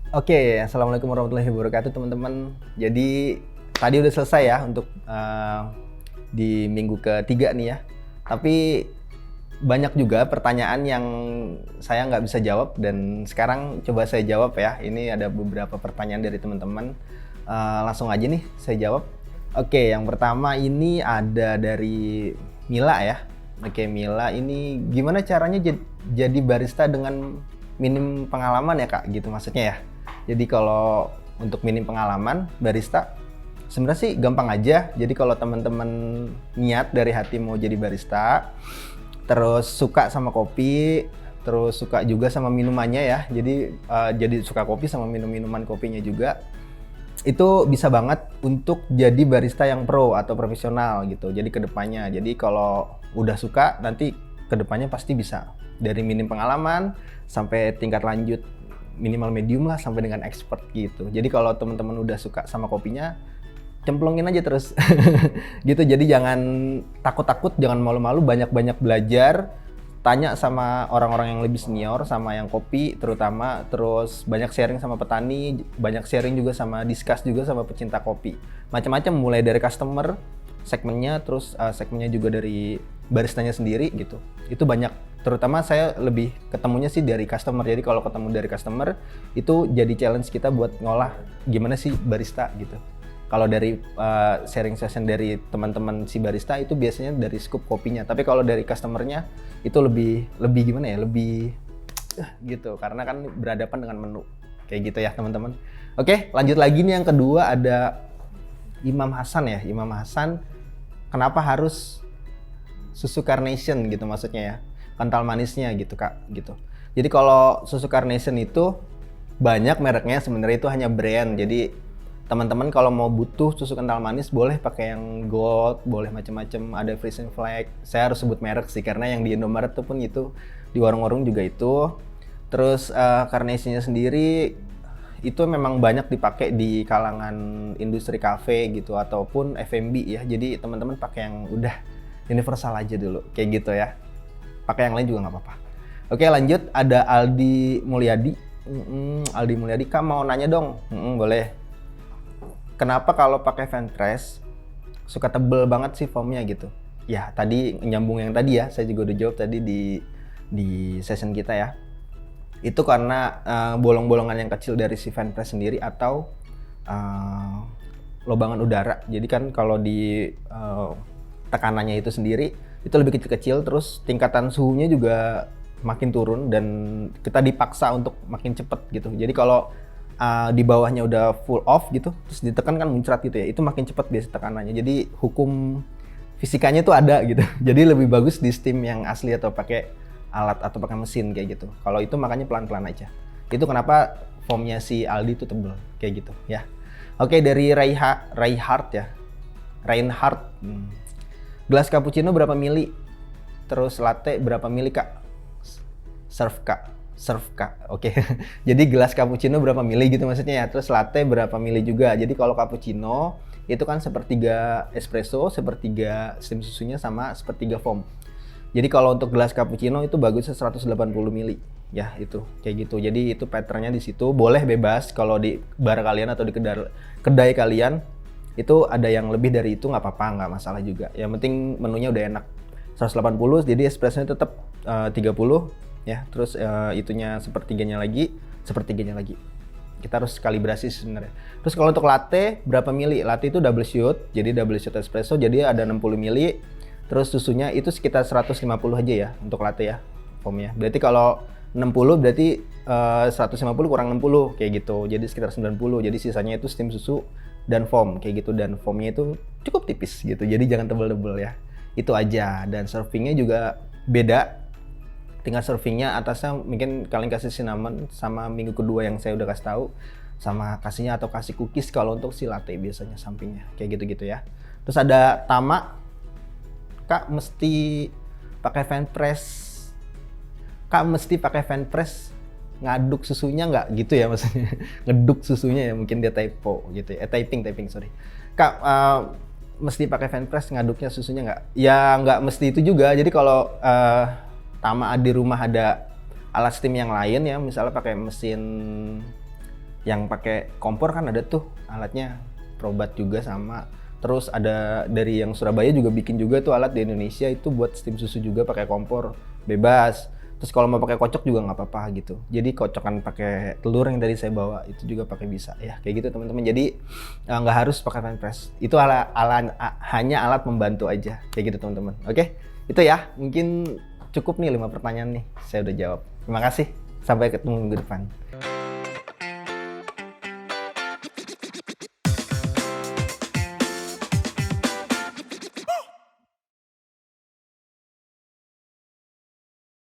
Oke, assalamualaikum warahmatullahi wabarakatuh teman-teman. Jadi tadi udah selesai ya untuk di minggu ketiga nih ya. Tapi banyak juga pertanyaan yang saya nggak bisa jawab dan sekarang coba saya jawab ya. Ini ada beberapa pertanyaan dari teman-teman. Langsung aja nih saya jawab. Oke, yang pertama ini ada dari Mila ya. Oke, Mila ini gimana caranya jadi barista dengan minim pengalaman ya Kak? Gitu maksudnya ya. Jadi kalau untuk minim pengalaman barista sebenarnya sih gampang aja. Jadi kalau teman-teman niat dari hati mau jadi barista, terus suka sama kopi, terus suka juga sama minumannya ya. Jadi suka kopi sama minuman kopinya juga. Itu bisa banget untuk jadi barista yang pro atau profesional gitu. Jadi kedepannya. Jadi kalau udah suka nanti kedepannya pasti bisa dari minim pengalaman sampai tingkat lanjut minimal medium lah sampai dengan expert gitu. Jadi kalau teman-teman udah suka sama kopinya, cemplungin aja terus. Gitu. Jadi jangan takut-takut, jangan malu-malu, banyak-banyak belajar, tanya sama orang-orang yang lebih senior, sama yang kopi terutama, terus banyak sharing sama petani, banyak sharing juga sama discuss juga sama pecinta kopi. Macam-macam mulai dari customer, segmennya, terus segmennya juga dari baristanya sendiri gitu. Itu banyak, terutama saya lebih ketemunya sih dari customer. Jadi kalau ketemu dari customer itu jadi challenge kita buat ngolah gimana sih barista gitu. Kalau dari sharing session dari teman-teman si barista itu biasanya dari scoop kopinya. Tapi kalau dari customernya itu lebih gimana ya? Lebih gitu karena kan berhadapan dengan menu. Kayak gitu ya, teman-teman. Oke, lanjut lagi nih yang kedua ada Imam Hasan ya. Imam Hasan, kenapa harus susu Carnation gitu maksudnya ya? Kental manisnya gitu Kak, gitu. Jadi kalau susu Carnation itu banyak mereknya, sebenarnya itu hanya brand. Jadi teman-teman kalau mau butuh susu kental manis boleh pakai yang gold, boleh macam-macam, ada Frisian Flag. Saya harus sebut merek sih karena yang di Indomaret tuh pun itu, di warung-warung juga itu. Terus Carnation-nya sendiri itu memang banyak dipakai di kalangan industri kafe gitu ataupun F&B ya. Jadi teman-teman pakai yang udah universal aja dulu, kayak gitu ya. Pakai yang lain juga nggak apa-apa. Oke, lanjut ada Aldi Mulyadi. Aldi Mulyadi, Kak mau nanya dong. Boleh. Kenapa kalau pakai fan press suka tebel banget sih foamnya gitu? Ya tadi nyambung yang tadi ya, saya juga udah jawab tadi di session kita ya. Itu karena bolong-bolongan yang kecil dari si fan press sendiri atau lobangan udara. Jadi kan kalau di tekanannya itu sendiri itu lebih kecil-kecil, terus tingkatan suhunya juga makin turun dan kita dipaksa untuk makin cepet gitu. Jadi kalau di bawahnya udah full off gitu, terus ditekan kan muncrat gitu ya, itu makin cepat biasa tekanannya. Jadi hukum fisikanya tuh ada gitu. Jadi lebih bagus di steam yang asli atau pakai alat atau pakai mesin kayak gitu. Kalau itu makanya pelan-pelan aja. Itu kenapa foamnya si Aldi itu tebel kayak gitu ya. Oke, dari Reinhardt ya. Reinhardt. Gelas cappuccino berapa mili? Terus latte berapa mili Kak? Serve Kak. Oke. Jadi gelas cappuccino berapa mili gitu maksudnya ya. Terus latte berapa mili juga. Jadi kalau cappuccino itu kan sepertiga espresso, sepertiga steam susunya sama sepertiga foam. Jadi kalau untuk gelas cappuccino itu bagusnya 180 mili. Ya, itu kayak gitu. Jadi itu patternnya di situ. Boleh bebas kalau di bar kalian atau di kedai kalian itu ada yang lebih dari itu nggak apa-apa, nggak masalah juga. Yang penting menunya udah enak. 180, jadi espressonya tetap 30 ya. Terus itunya sepertiganya lagi. Kita harus kalibrasi sebenarnya. Terus kalau untuk latte berapa mili? Latte itu double shot, jadi double shot espresso, jadi ada 60 mili. Terus susunya itu sekitar 150 aja ya untuk latte ya, foamnya. Berarti kalau 60 berarti 150 kurang 60 kayak gitu. Jadi sekitar 90. Jadi sisanya itu steam susu dan foam kayak gitu, dan foamnya itu cukup tipis gitu. Jadi jangan tebel-tebel ya. Itu aja. Dan servingnya juga beda. Tinggal servingnya atasnya mungkin kalian kasih cinnamon sama minggu kedua yang saya udah kasih tahu, sama kasihnya atau kasih cookies kalau untuk si latte biasanya sampingnya kayak gitu-gitu ya. Terus ada Tama, Kak mesti pakai fan press. Kak mesti pakai fan press ngaduk susunya nggak gitu ya maksudnya. Ngeduk susunya ya, mungkin dia typo gitu ya. Typing sorry. Kak mesti pakai fan press ngaduknya susunya nggak? Ya nggak mesti itu juga. Jadi kalau Tama di rumah ada alat steam yang lain ya, misalnya pakai mesin Yang pakai kompor kan ada tuh alatnya, Probat juga sama. Terus ada dari yang Surabaya juga bikin juga tuh alat di Indonesia itu buat steam susu juga pakai kompor, bebas. Terus kalau mau pakai kocok juga nggak apa-apa gitu. Jadi kocokan pakai telur yang tadi saya bawa itu juga pakai bisa ya, kayak gitu teman-teman. Jadi nggak harus pakai pan press. Itu hanya alat membantu aja, kayak gitu teman-teman. Oke, itu ya mungkin cukup nih 5 pertanyaan nih saya udah jawab. Terima kasih. Sampai ketemu minggu depan.